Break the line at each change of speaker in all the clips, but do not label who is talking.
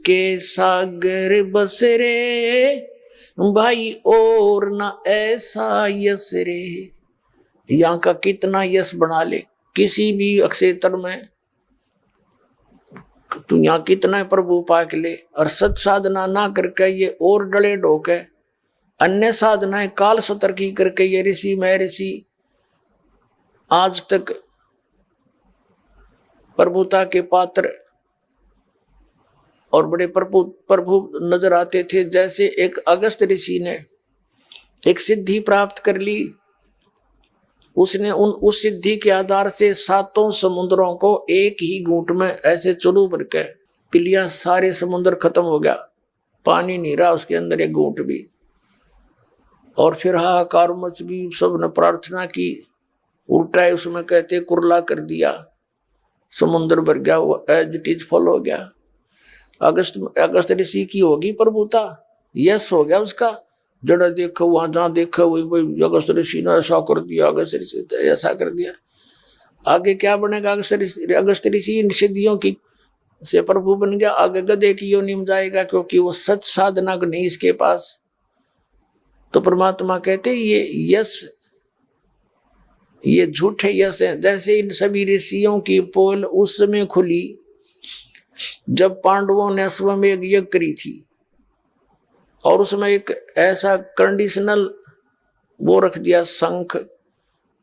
के सागर बसरे भाई और ना ऐसा यश रे। यहाँ का कितना यश बना ले किसी भी क्षेत्र में, तू यहाँ कितना प्रभु पाक ले, और सत साधना ना करके ये और डले ढोके अन्य साधनाएं काल सतर्की करके ये ऋषि महर्षि आज तक प्रभुता के पात्र और बड़े प्रभु नजर आते थे। जैसे एक अगस्त ऋषि ने एक सिद्धि प्राप्त कर ली, उसने उस सिद्धि के आधार से 7 समुद्रों को एक ही घूंट में ऐसे चुलू भर के पी लिया। सारे समुद्र खत्म हो गया, पानी नहीं रहा उसके अंदर एक घूंट भी। और फिर हाहाकार मच गई, सबने प्रार्थना की, उल्टा है उसमें कहते कुरला कर दिया, समुद्र भर गया, वो एज इट इज फॉल हो गया। अगस्त ऋषि की होगी प्रभुता, यस हो गया उसका। जड़ा देखो वहां जहां देखो वही अगस्त ऋषि ने ऐसा कर दिया, अगस्त ऋषि ने ऐसा कर दिया। आगे क्या बनेगा? अगस्त ऋषि इन सिद्धियों की से प्रभु बन गया, आगे गधे की योनि में जाएगा, क्योंकि वो सच साधना नहीं इसके पास। तो परमात्मा कहते ये यश, ये झूठे यश है। जैसे इन सभी ऋषियों की पोल उस समय खुली जब पांडवों ने अश्वमेध यज्ञ करी थी, और उसमें एक ऐसा कंडीशनल वो रख दिया, शंख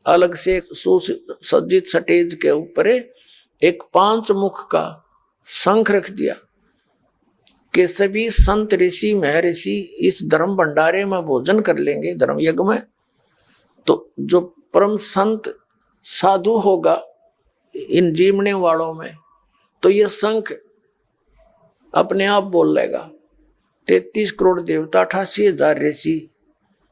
अलग से सुसज्जित स्टेज के ऊपर एक 5 मुख का शंख रख दिया कि सभी संत ऋषि महर्षि इस धर्म भंडारे में भोजन कर लेंगे, धर्म यज्ञ में। तो जो परम संत साधु होगा इन जीवने वालों में, तो ये शंख अपने आप बोल लेगा। 33 करोड़ देवता, 88,000 ऋषि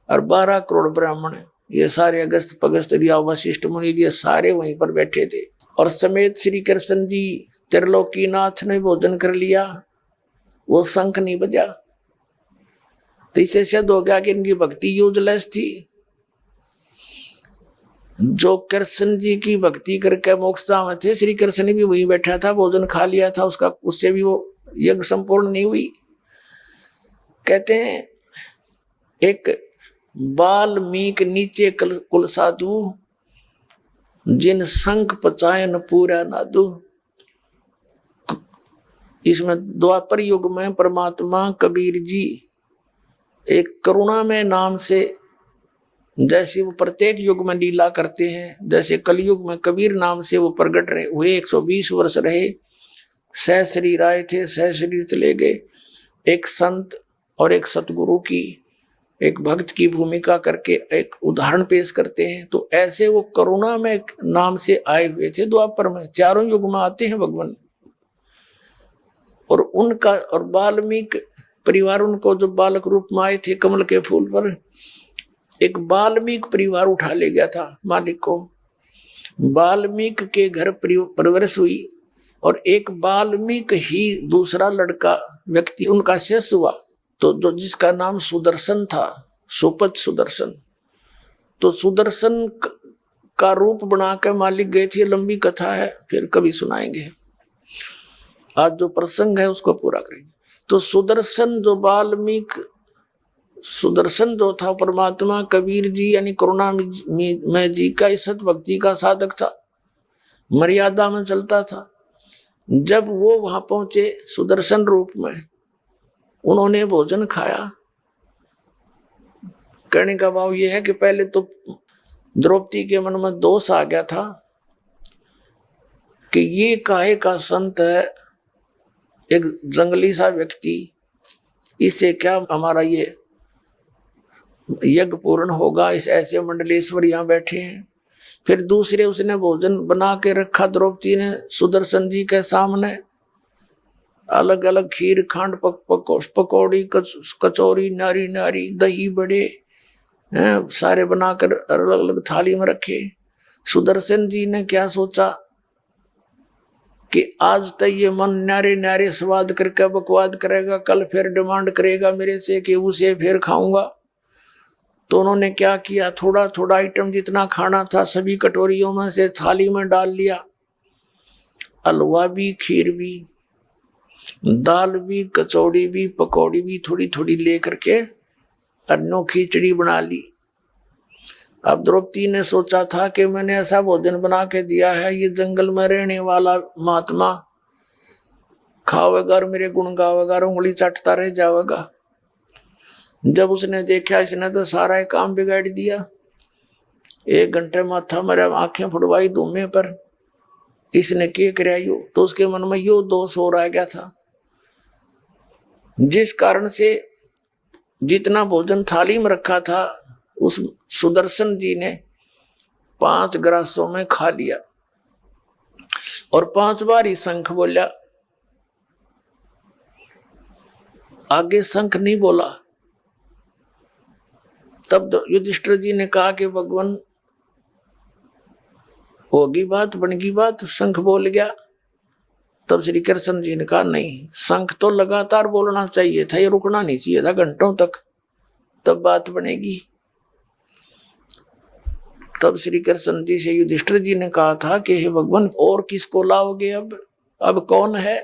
और 12 करोड़ ब्राह्मण, ये सारे अगस्त पगस्त रिया वशिष्ठ मुनि ये सारे वहीं पर बैठे थे। और समेत श्री कृष्ण जी त्रिलोकीनाथ ने भोजन कर लिया, वो शंख नहीं बजा। तो इसे सिद्ध हो गया कि इनकी भक्ति यूजलेस थी। जो कृष्ण जी की भक्ति करके मोक्षता में थे, श्री कृष्ण भी वहीं बैठा था, भोजन खा लिया था उसका, उससे भी वो यज्ञ संपूर्ण नहीं हुई। कहते हैं एक वाल्मीक नीचे कुल साधु, जिन शंख पचाए न पूरा नादु। इसमें द्वापर युग में परमात्मा कबीर जी एक करुणा में नाम से, जैसे वो प्रत्येक युग में लीला करते हैं, जैसे कलयुग में कबीर नाम से वो प्रकट रहे हुए, 120 वर्ष रहे, सह शरीर आए थे, सह शरीर चले गए। एक संत और एक सतगुरु की, एक भक्त की भूमिका करके एक उदाहरण पेश करते हैं। तो ऐसे वो करुणा में नाम से आए हुए थे द्वापर में, चारों युग में आते हैं भगवान। और उनका और वाल्मीकि परिवार, उनको जो बालक रूप में आए थे कमल के फूल पर, एक वाल्मीकि परिवार उठा ले गया था मालिक को। वाल्मीकि के घर परवरिश हुई, और एक वाल्मीकि ही दूसरा लड़का व्यक्ति उनका शिष्य हुआ, तो जो जिसका नाम सुदर्शन था, सुपथ सुदर्शन। तो सुदर्शन का रूप बना के मालिक गए थे, लंबी कथा है, फिर कभी सुनाएंगे। आज जो प्रसंग है उसको पूरा करेंगे। तो सुदर्शन जो वाल्मीकि, सुदर्शन जो था परमात्मा कबीर जी यानी करुणा में जी का सत भक्ति का साधक था, मर्यादा में चलता था। जब वो वहां पहुंचे सुदर्शन रूप में, उन्होंने भोजन खाया। कहने का भाव यह है कि पहले तो द्रौपदी के मन में दोष आ गया था कि ये काहे का संत है, एक जंगली सा व्यक्ति, इससे क्या हमारा ये यज्ञ पूर्ण होगा, इस ऐसे मंडलेश्वर यहाँ बैठे हैं। फिर दूसरे उसने भोजन बना के रखा द्रौपदी ने सुदर्शन जी के सामने, अलग अलग खीर खांड पकौड़ी कचौरी नारी नारी दही बड़े सारे बनाकर अलग अलग थाली में रखे। सुदर्शन जी ने क्या सोचा कि आज तक ये मन न्यारे न्यारे स्वाद करके बकवाद करेगा, कल फिर डिमांड करेगा मेरे से कि उसे फिर खाऊंगा। तो उन्होंने क्या किया, थोड़ा थोड़ा आइटम जितना खाना था सभी कटोरियों में से थाली में डाल लिया, हलवा भी खीर भी। दाल भी, कचौड़ी भी, पकौड़ी भी थोड़ी थोड़ी लेकर के अन्नों खिचड़ी बना ली। अब द्रौपदी ने सोचा था कि मैंने ऐसा भोजन बना के दिया है, ये जंगल में रहने वाला महात्मा खावेगा और मेरे गुण गावेगा और उंगली चाटता रह जाएगा। जब उसने देखा इसने तो सारा काम बिगाड़ दिया, 1 घंटे माथा मेरा आंखें फुड़वाई धूमे पर, इसने क्या कराया यो, तो उसके मन में यो दोष हो रह गया था, जिस कारण से जितना भोजन थाली में रखा था उस सुदर्शन जी ने 5 ग्रासों में खा लिया और 5 बार ही शंख बोला, आगे शंख नहीं बोला। तब युधिष्ठिर जी ने कहा कि भगवान होगी बात, बनेगी बात, शंख बोल गया। तब श्री कृष्ण जी ने कहा नहीं, शंख तो लगातार बोलना चाहिए था, ये रुकना नहीं चाहिए था घंटों तक, तब बात बनेगी। तब श्री कृष्ण जी से युधिष्ठिर जी ने कहा था कि हे भगवान और किसको लाओगे, अब कौन है।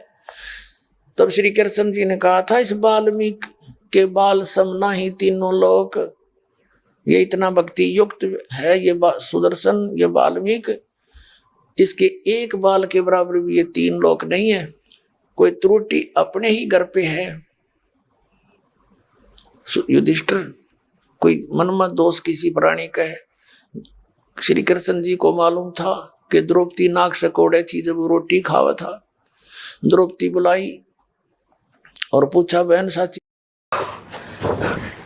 तब श्री कृष्ण जी ने कहा था इस वाल्मीकि के बाल समना ही तीनों लोक, ये इतना भक्ति युक्त है ये सुदर्शन, ये वाल्मीकि, इसके एक बाल के बराबर भी ये 3 लोक नहीं है। कोई त्रुटि अपने ही घर पे है युधिष्ठिर, कोई मन में दोष किसी प्राणी का है। श्री कृष्ण जी को मालूम था कि द्रौपदी नाक से कोड़े थी जब वो रोटी खावा था। द्रौपदी बुलाई और पूछा बहन साची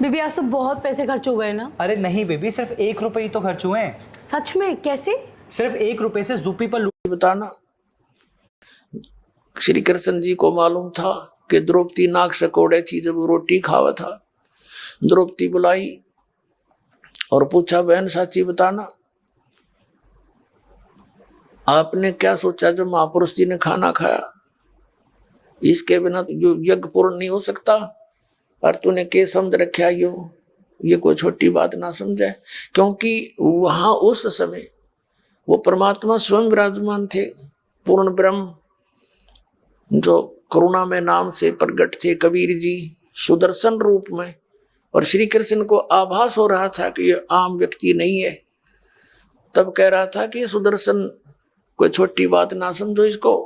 बेबी आज तो बहुत पैसे खर्च हो गए ना।
अरे नहीं बेबी, सिर्फ 1 रुपए ही तो खर्च हुए हैं।
सच में? कैसे?
सिर्फ 1 रुपए से ज़ुप्पी पर
बताना। श्री कृष्ण जी को मालूम था कि द्रौपदी नाक से कोड़े थी जब वो रोटी खावा था। द्रौपदी बुलाई और पूछा बहन साची बताना, आपने क्या सोचा जब महापुरुष जी ने खाना खाया, इसके बिना यज्ञ पूर्ण नहीं हो सकता, और तूने क्या समझ रखा ये कोई छोटी बात ना समझे, क्योंकि वहां उस समय वो परमात्मा स्वयं विराजमान थे, पूर्ण ब्रह्म, जो करुणा में नाम से प्रकट थे, कबीर जी सुदर्शन रूप में, और श्री कृष्ण को आभास हो रहा था कि ये आम व्यक्ति नहीं है। तब कह रहा था कि सुदर्शन कोई छोटी बात ना समझो इसको,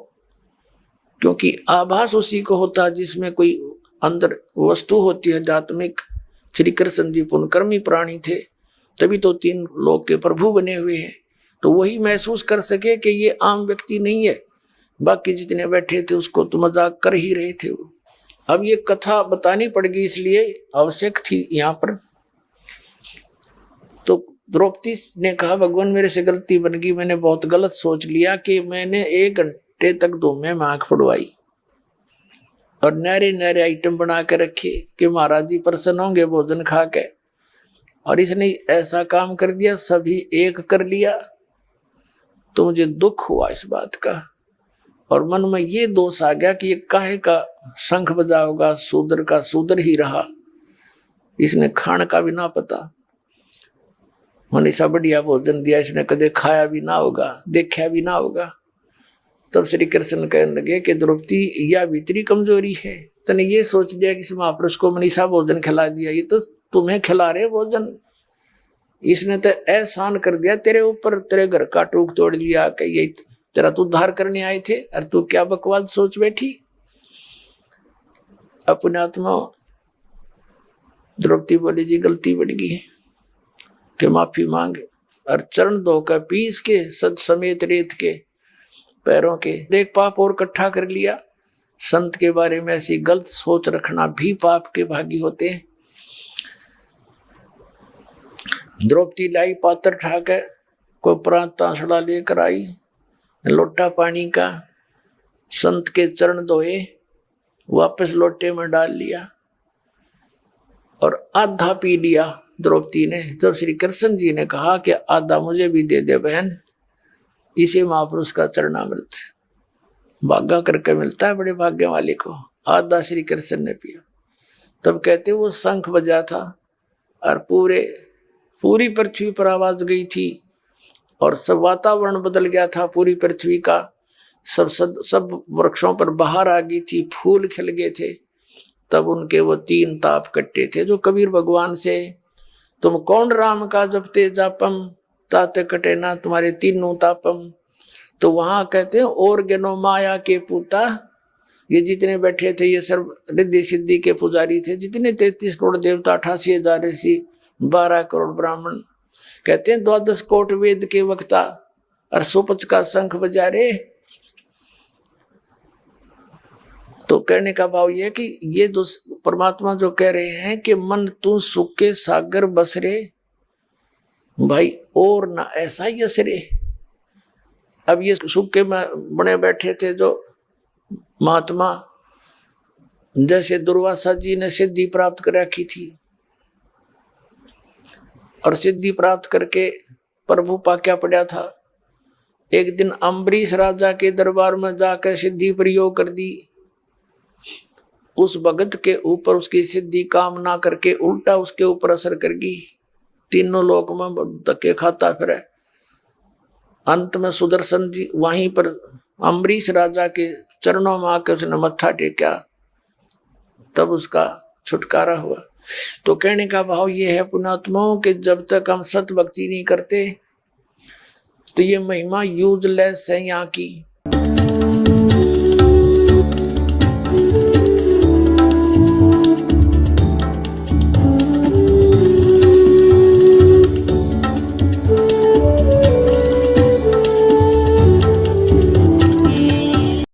क्योंकि आभास उसी को होता है जिसमें कोई अंदर वस्तु होती है आध्यात्मिक। श्री कृष्ण जी पुण्यकर्मी प्राणी थे, तभी तो 3 लोक के प्रभु बने हुए हैं, तो वही महसूस कर सके कि ये आम व्यक्ति नहीं है। बाकी जितने बैठे थे उसको तो मजाक कर ही रहे थे। अब ये कथा बतानी पड़ गई, इसलिए आवश्यक थी यहाँ पर। तो द्रौपदी ने कहा भगवान मेरे से गलती बन गई, मैंने बहुत गलत सोच लिया कि मैंने 1 घंटे तक धूमे में आंख फुड़वाई और नरे नरे आइटम बना के रखे कि महाराज जी प्रसन्न होंगे भोजन खा के, और इसने ऐसा काम कर दिया, सभी एक कर लिया। तो मुझे दुख हुआ इस बात का, और मन में ये दोष आ गया कि ये काहे का शंख बजाओगा, शूद्र का शूद्र ही रहा, इसने खाने का भी ना पता, मनीषा बढ़िया भोजन दिया, इसने कदे खाया भी ना होगा, देखा भी ना होगा। तब श्री कृष्ण कहने लगे कि द्रौपदी यह भीतरी कमजोरी है, तने ये सोच लिया कि इस महापुरुष को मनीषा भोजन खिला दिया, ये तो तुम्हें खिला रहे भोजन, इसने तो एहसान कर दिया तेरे ऊपर, तेरे घर का टूक तोड़ लिया कि ये तेरा तो उद्धार करने आए थे, और तू क्या बकवास सोच बैठी। अपने आत्मा द्रौपदी बोली जी गलती बढ़ गई है कि माफी मांगे, और चरण धोकर पीस के सद समेत रेत के पैरों के देख पाप और इकट्ठा कर लिया। संत के बारे में ऐसी गलत सोच रखना भी पाप के भागी होते हैं। द्रौपदी लाई पात्र ठाकर को प्रांत तांसड़ा लेकर आई, लोटा पानी का, संत के चरण धोए, वापस लोटे में डाल लिया और आधा पी लिया द्रौपदी ने। जब श्री कृष्ण जी ने कहा कि आधा मुझे भी दे दे बहन, इसे महापुरुष का चरणामृत भागा करके मिलता है बड़े भाग्य वाले को। आधा श्री कृष्ण ने पिया। तब कहते वो शंख बजा था और पूरी पृथ्वी पर आवाज गई थी और सब वातावरण बदल गया था पूरी पृथ्वी का। सब वृक्षों पर बहार आ गई थी, फूल खिल गए थे। तब उनके वो 3 ताप कट्टे थे जो कबीर भगवान से, तुम कौन राम का जपते जापम ताते कटे ना तुम्हारे 3 तापम। तो वहां कहते हैं और ज्ञानो माया के पूता, ये जितने बैठे थे ये सब रिद्धि सिद्धि के पुजारी थे, जितने 33 करोड़ देवता, 88,000 ऋषि, 12 करोड़ ब्राह्मण। कहते हैं 12 कोट वेद के वक्ता और सुपच का शंख बजा रे। तो कहने का भाव यह कि ये दो परमात्मा जो कह रहे हैं कि मन तू सुख के सागर बस रे भाई, और ना ऐसा ही असरे। अब ये सुख के बने बैठे थे जो महात्मा, जैसे दुर्वासा जी ने सिद्धि प्राप्त कर रखी थी और सिद्धि प्राप्त करके प्रभु पा क्या पड़ा था। एक दिन अम्बरीश राजा के दरबार में जाकर सिद्धि प्रयोग कर दी। उस भगत के ऊपर उसकी सिद्धि काम ना करके उल्टा उसके ऊपर असर कर गई। तीनों लोक में धक्के खाता फिरे। अंत में सुदर्शन जी वहीं पर अम्बरीश राजा के चरणों में आकर उसने मत्था टेका, तब उसका छुटकारा हुआ। तो कहने का भाव ये है पुण्यात्माओं कि जब तक हम सत भक्ति नहीं करते तो ये महिमा यूजलेस है यहाँ की।